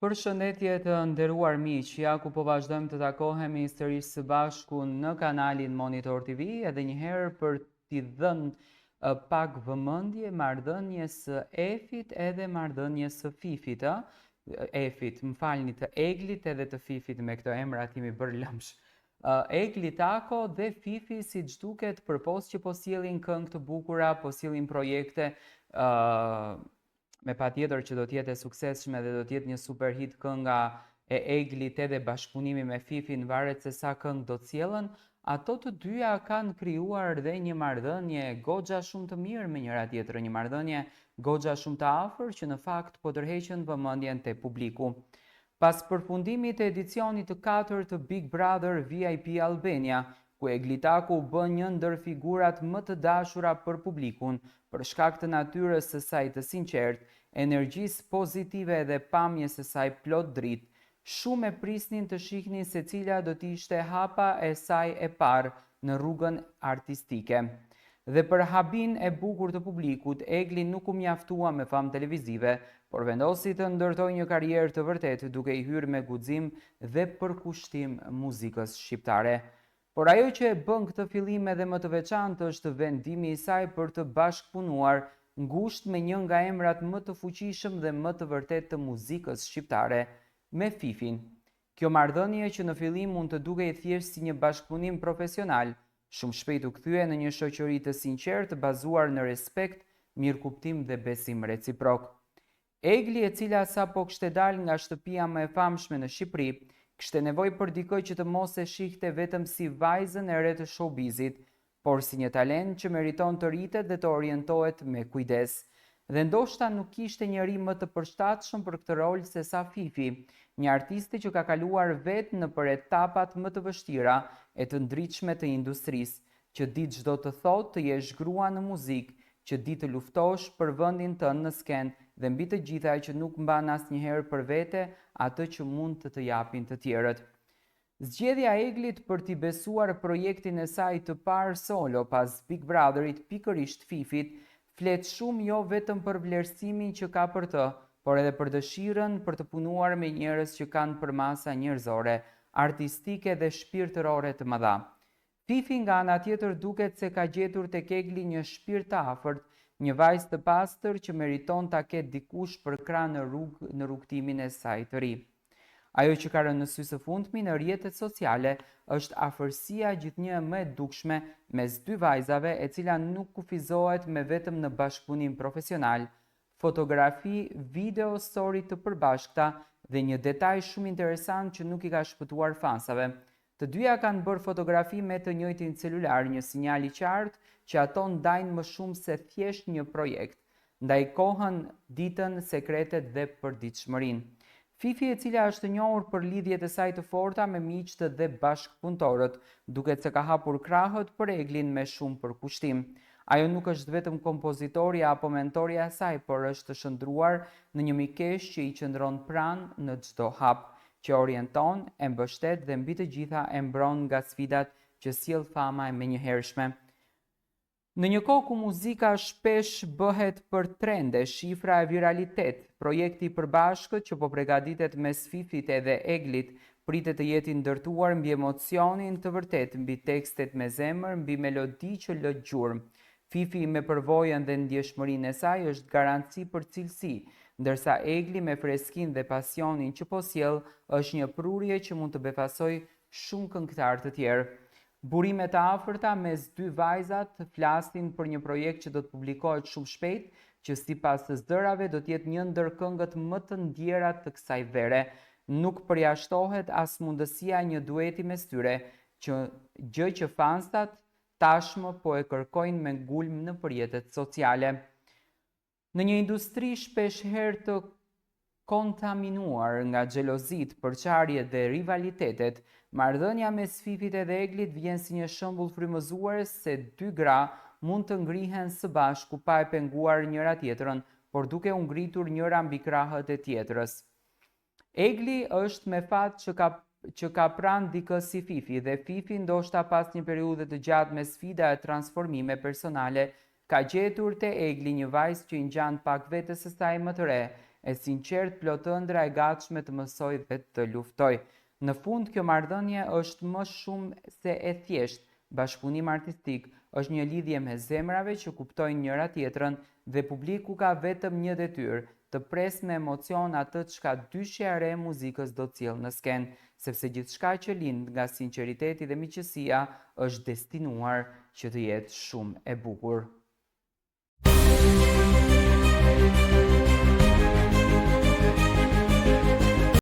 Përshëndetje të nderuar miq, ja ku po vazhdojmë të takohemi sërish së bashku në kanalin Monitor TV, edhe njëherë për t'i dhënë pak vëmendje marrëdhënies së Efit edhe marrëdhënies së Fifit, Efit, më falni, të Eglit edhe të Fifit, me këto emra kemi bërë lëmsh. Egli Tako dhe Fifi, siç duket, përpos që po sjellin këngë të bukura, po sjellin projekte me patjetër që do t'jetë e suksesshme dhe do t'jetë një super hit kënga e Eglit edhe bashkëpunimi me Fifin, varet se sa këngë do t'sjellën. Ato të dyja kanë krijuar dhe një marrëdhënie goxha shumë të mirë me njëra tjetrën, një marrëdhënie goxha shumë të afër që në fakt po tërheqën vëmendjen te publiku. Pas përfundimit të edicionit të 4 të Big Brother VIP Albania, ku Egli Taku bën një ndër figurat më të dashura për publikun, për shkak të natyrës së saj të sinqertë, energjisë pozitive dhe pamjes së saj plot dritë, shumë e prisnin të shihnin se cila do t'ishte hapa e saj e parë në rrugën artistike. Dhe për habin e bukur të publikut, Egli nuk u mjaftua me famë televizive, por vendosi të ndërtoj një karrierë të vërtetë duke i hyrë me guxim dhe përkushtim muzikës shqiptare. Por ajo që e bën këtë fillim edhe më të veçantë është vendimi i saj për të bashkëpunuar ngushtë me një nga emrat më të fuqishëm dhe më të vërtetë të muzikës shqiptare, me Fifin. Kjo marrëdhënie që në fillim mund të dukej thjesht si një bashkëpunim profesional, shumë shpejt u kthye në një shoqëri të sinqertë bazuar në respekt, mirëkuptim dhe besim reciprok. Egli, e cila sapo kishte dalë nga shtëpia më e famshme në Shqipëri, kishte nevojë për dikë që të mos e shihte vetëm si vajzën e re të showbizit, por si një talent që meriton të rritet dhe të orientohet me kujdes. Dhe ndoshta nuk kishte njeri më të përshtatshëm për këtë rol se sa Fifi, një artiste që ka kaluar vetë në për etapat më të vështira e të ndritshme të industrisë, që di çdo të thotë të jesh grua në muzikë, që di të luftosh për vendin tënd në skenë dhe mbi të gjitha që nuk mban asnjëherë për vete atë që mund të japin të tjerët. Zgjedhja e Eglit për t'i besuar projektin e saj të parë solo pas Big Brotherit pikërisht Fifit flet shumë jo vetëm për vlerësimin që ka për të, por edhe për dëshirën për të punuar me njerëz që kanë përmasa njerëzore, artistike dhe shpirtërore të mëdha. Fifi nga ana tjetër duket se ka gjetur tek Egli një shpirt të afërt, një vajzë të pastër që meriton ta ketë dikush për krah në rrugtimin e saj të ri. Ajo që ka rënë në sy së fundmi në rrjetet sociale është afërsia gjithnjë më e dukshme mes dy vajzave, e cila nuk kufizohet me vetëm në bashkëpunim profesional, fotografi, video, story të përbashkëta dhe një detaj shumë interesant që nuk i ka shpëtuar fansave. Të dyja kanë bërë fotografi me të njëjtin celular, një sinjal i qartë që ato ndajnë më shumë se thjesht një projekt, ndaj kohën, ditën, sekretet dhe përditshmërinë. Fifi, e cila është e njohur për lidhjet e saj të forta me miqtë dhe bashkëpunëtorët, duket se ka hapur krahët për Eglin me shumë përkushtim. Ajo nuk është vetëm kompozitorja apo mentorja e saj, por është të shndruar në një mikesh që i qëndron pranë në çdo hap, që orienton, e mbështet dhe mbi të gjitha e mbron nga sfidat që sjell fama e menjëhershme. Në një kohë ku muzika shpesh bëhet për trende, shifra e viralitet, projekti i përbashkët që po përgatitet mes Fifit edhe Eglit pritet të jetë i ndërtuar mbi emocionin të vërtet, mbi tekstet me zemër, mbi melodi që lë gjurmë. Fifi me përvojën dhe ndjeshmërinë e saj është garanci për cilësi, ndërsa Egli me freskinë dhe pasionin që po sjell është një prurje që mund të befasoj shumë këngëtar të tjerë. Burimet e afërta mes dy vajzat flasin për një projekt që do të publikohet shumë shpejt, që sipas të zdërave do të jetë një ndër këngët më të ndjera të kësaj vere. Nuk përjashtohet as mundësia një dueti mes tyre, gjë që fansat tashmë po e kërkojnë me ngulm në rrjetet sociale. Në një industri shpesh herë të kontaminuar nga xhelozit, përçarjet dhe rivalitetet, marrëdhënia mes Fifit edhe Eglit vjen si një shembull frymëzues se dy gra mund të ngrihen së bashku pa e penguar njëra tjetrën, por duke u ngritur njëra mbi krahët e tjetrës. Egli është me fat që ka pranë dikë si Fifi, dhe Fifi ndoshta pas një periudhe të gjatë me sfida e transformime personale, ka gjetur te Egli një vajzë që i ngjan pak vetes së saj më të re, e sinqert, plot ëndra e gatshme të mësoj dhe të luftoj. Në fund, kjo marrëdhënie është më shumë se e thjesht bashkëpunim artistik, është një lidhje me zemrave që kuptojnë njëra tjetrën dhe publiku ka vetëm një detyrë, të pres me emocion atë çka dyshja e re e muzikës do t'sjellë në skenë, sepse gjithçka që lind nga sinqeriteti dhe miqësia është destinuar që të jetë shumë e bukur.